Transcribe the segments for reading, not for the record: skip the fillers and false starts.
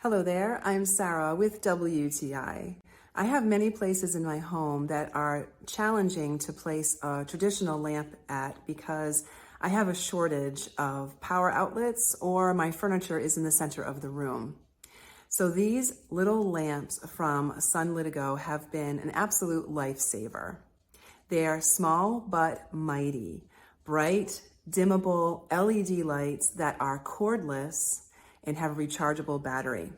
Hello there, I'm Sarah with WTI. I have many places in my home that are challenging to place a traditional lamp at because I have a shortage of power outlets or my furniture is in the center of the room. So these little lamps from SUNLIGTGO have been an absolute lifesaver. They are small but mighty, bright, dimmable LED lights that are cordless and have a rechargeable battery.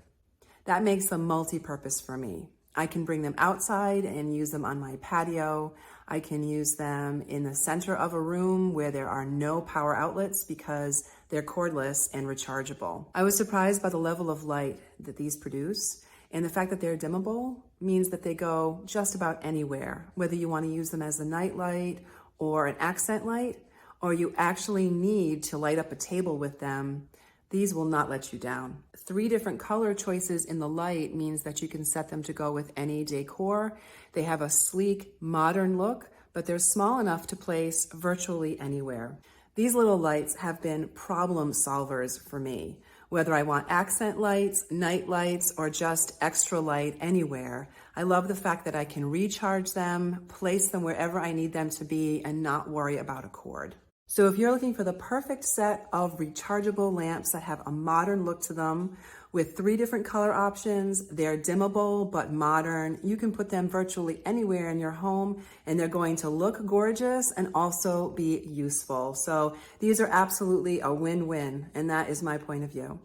That makes them multi-purpose for me. I can bring them outside and use them on my patio. I can use them in the center of a room where there are no power outlets because they're cordless and rechargeable. I was surprised by the level of light that these produce, and the fact that they're dimmable means that they go just about anywhere, whether you want to use them as a night light or an accent light, or you actually need to light up a table with them. These will not let you down. 3 different color choices in the light means that you can set them to go with any decor. They have a sleek, modern look, but they're small enough to place virtually anywhere. These little lights have been problem solvers for me. Whether I want accent lights, night lights, or just extra light anywhere, I love the fact that I can recharge them, place them wherever I need them to be, and not worry about a cord. So if you're looking for the perfect set of rechargeable lamps that have a modern look to them with 3 different color options, they're dimmable but modern, you can put them virtually anywhere in your home and they're going to look gorgeous and also be useful. So these are absolutely a win-win, and that is my point of view.